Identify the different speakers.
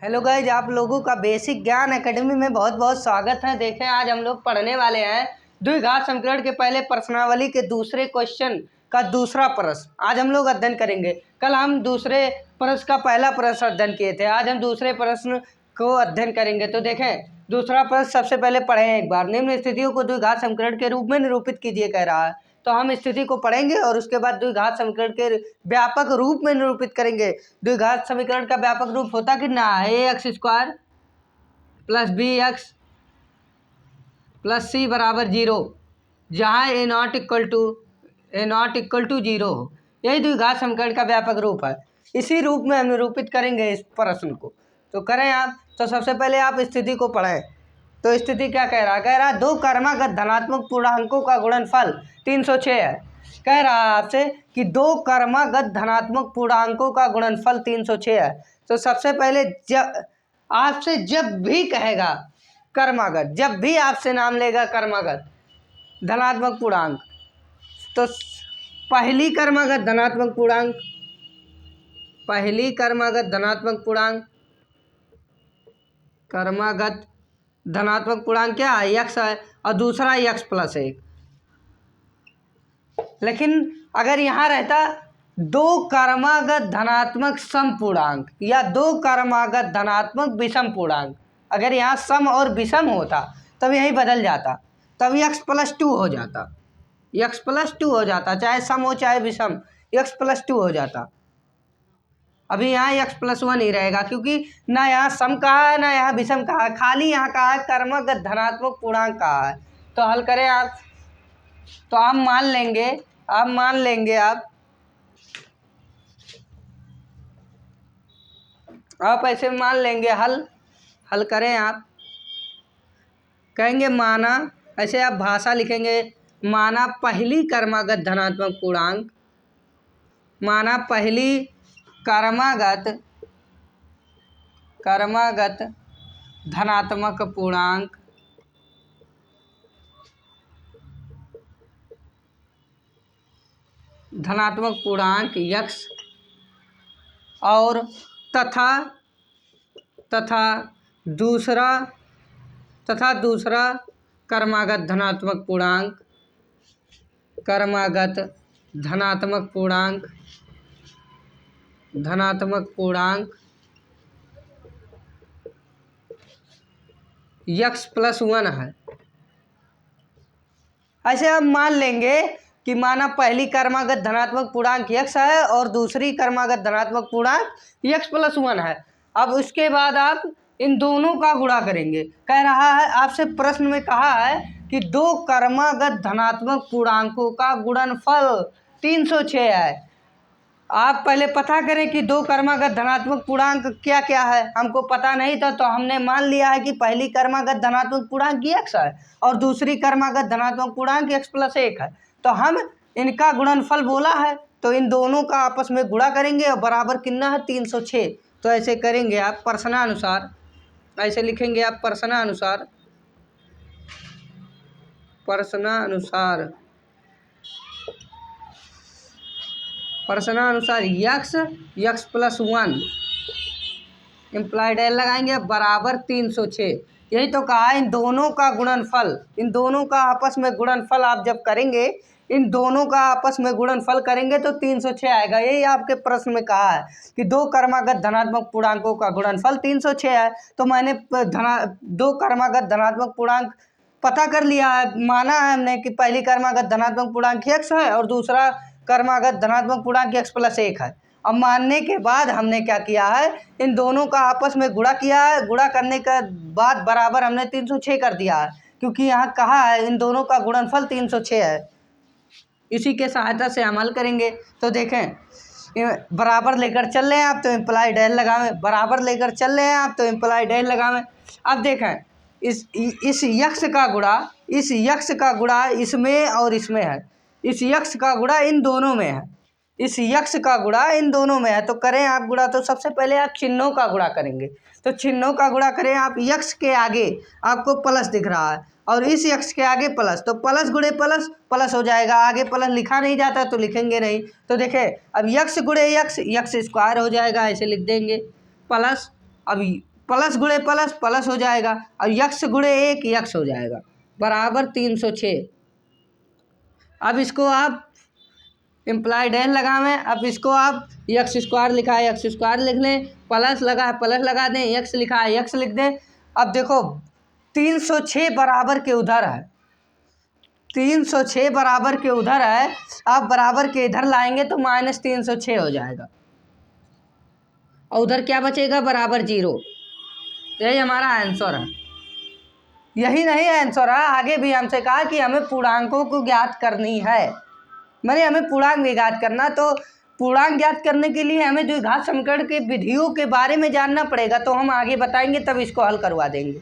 Speaker 1: Hello guys, आप लोगों का बेसिक ज्ञान एकेडमी में बहुत बहुत स्वागत है। देखें, आज हम लोग पढ़ने वाले हैं द्विघात समीकरण के पहले प्रश्नावली के दूसरे क्वेश्चन का दूसरा प्रश्न आज हम लोग अध्ययन करेंगे। कल हम दूसरे प्रश्न का पहला प्रश्न अध्ययन किए थे, आज हम दूसरे प्रश्न को अध्ययन करेंगे। तो देखें, दूसरा प्रश्न सबसे पहले पढ़ें एक बार। निम्न स्थितियों को द्विघात समीकरण के रूप में निरूपित कीजिए कह रहा है, तो हम स्थिति को पढ़ेंगे और उसके बाद द्विघात समीकरण के व्यापक रूप में निरूपित करेंगे। द्विघात समीकरण का व्यापक रूप होता कितना है? ax² plus bx plus c बराबर 0, जहाँ a0 इक्वल टू 0 हो। यही द्विघात समीकरण का व्यापक रूप है। इसी रूप में हम निरूपित करेंगे इस प्रश्न को। तो करें आप। तो सबसे पहले आप स्थिति को पढ़ें। तो स्थिति क्या कह रहा है? कह रहा है दो क्रमागत धनात्मक पूर्णांकों का गुणनफल 306 है। कह रहा है आपसे कि दो क्रमागत धनात्मक पूर्णांकों का गुणनफल 306 है। तो सबसे पहले जब भी कहेगा क्रमागत, जब भी आपसे नाम लेगा क्रमागत धनात्मक पूर्णांक, तो पहली क्रमागत धनात्मक पूर्णांक क्या है? x है, और दूसरा x प्लस 1। लेकिन अगर यहाँ रहता दो क्रमागत धनात्मक समपूर्णांक या दो क्रमागत धनात्मक विषम पूर्णांक, अगर यहाँ सम और विषम होता तब यही बदल जाता, तब x+2 हो जाता, x+2 हो जाता, चाहे सम हो चाहे विषम, x+2 हो जाता। अभी यहाँ x+1 ही रहेगा, क्योंकि ना यहाँ सम कहा है ना यहाँ विषम कहा है, खाली यहाँ कहा है क्रमागत धनात्मक पूर्णांक कहा है। तो हल करें आप। तो आप मान लेंगे आप ऐसे मान लेंगे। हल करें आप। कहेंगे माना, ऐसे आप भाषा लिखेंगे, माना पहली क्रमागत धनात्मक पूर्णांक, माना पहली क्रमागत धनात्मक पूर्णांक x और तथा दूसरा क्रमागत धनात्मक पूर्णांक x+1 है। ऐसे हम मान लेंगे कि माना पहली क्रमागत धनात्मक पूर्णांक x है और दूसरी क्रमागत धनात्मक पूर्णांक x+1 है। अब उसके बाद आप इन दोनों का गुणा करेंगे। कह रहा है आपसे, प्रश्न में कहा है कि दो क्रमागत धनात्मक पूर्णांकों का गुणनफल 306 है। आप पहले पता करें कि दो क्रमागत धनात्मक पूर्णांक क्या क्या है। हमको पता नहीं था, तो हमने मान लिया है कि पहली क्रमागत धनात्मक पूर्णांक x है और दूसरी क्रमागत धनात्मक पूर्णांक x+1 है। तो हम इनका गुणनफल बोला है, तो इन दोनों का आपस में गुणा करेंगे और बराबर कितना है? 306। तो ऐसे करेंगे आप प्रश्नानुसार, ऐसे लिखेंगे आप प्रश्नानुसार x+1 इम्प्लाइड एल लगाएंगे बराबर 306। यही तो कहा, इन दोनों का आपस में गुणनफल आप जब करेंगे, इन दोनों का आपस में गुणनफल करेंगे तो 306 आएगा। यही आपके प्रश्न में कहा है कि दो क्रमागत धनात्मक पूर्णांकों का गुणनफल 306 है। तो मैंने दो क्रमागत धनात्मक पूर्णांक पता कर लिया है, माना है हमने कि पहली क्रमागत धनात्मक पूर्णांक x है और दूसरा क्रमागत धनात्मक पूर्णांक x+1 है। अब मानने के बाद हमने क्या किया है? इन दोनों का आपस में गुणा किया है। गुणा करने के बाद बराबर हमने 306 कर दिया है, क्योंकि यहाँ कहा है इन दोनों का गुणनफल 306 है। इसी के सहायता से हम हल करेंगे। तो देखें, बराबर लेकर चल रहे हैं आप तो इम्प्लाइड एल लगावें, बराबर लेकर चल रहे हैं आप तो इम्प्लाइड एल लगावें। अब देखें, इस यक्ष का गुणा इसमें और इसमें है, इस यक्ष का गुणा इन दोनों में है, तो करें आप गुणा। तो सबसे पहले आप चिन्हों का गुणा करेंगे। तो चिन्हों का गुणा करें आप। यक्ष के आगे आपको प्लस दिख रहा है और इस यक्ष के आगे प्लस, तो प्लस गुणे प्लस प्लस हो जाएगा। आगे प्लस लिखा नहीं जाता तो लिखेंगे नहीं। तो देखें, अब यक्ष गुणे यक्ष, यक्ष स्क्वायर हो जाएगा, ऐसे लिख देंगे प्लस। अब प्लस गुणे प्लस प्लस हो जाएगा, अब यक्स गुणे 1 यक्स हो जाएगा बराबर 306। अब इसको आप इम्प्लाइड एन लगावें, अब इसको आप एक्स स्क्वायर लिखा है एक्स स्क्वायर लिख लें, प्लस लगा है प्लस लगा दें, एक्स लिखा है एक्स लिख दें। अब देखो 306 बराबर के उधर है, 306 बराबर के उधर है, आप बराबर के इधर लाएंगे तो -306 हो जाएगा और उधर क्या बचेगा बराबर 0। यही हमारा आंसर है। यही नहीं आंसर है, आगे भी हमसे कहा कि हमें पूर्णांकों को ज्ञात करनी है, मैंने हमें पूर्णांक भी ज्ञात करना। तो पूर्णांक ज्ञात करने के लिए हमें द्विघात समीकरण के विधियों के बारे में जानना पड़ेगा, तो हम आगे बताएंगे तब इसको हल करवा देंगे।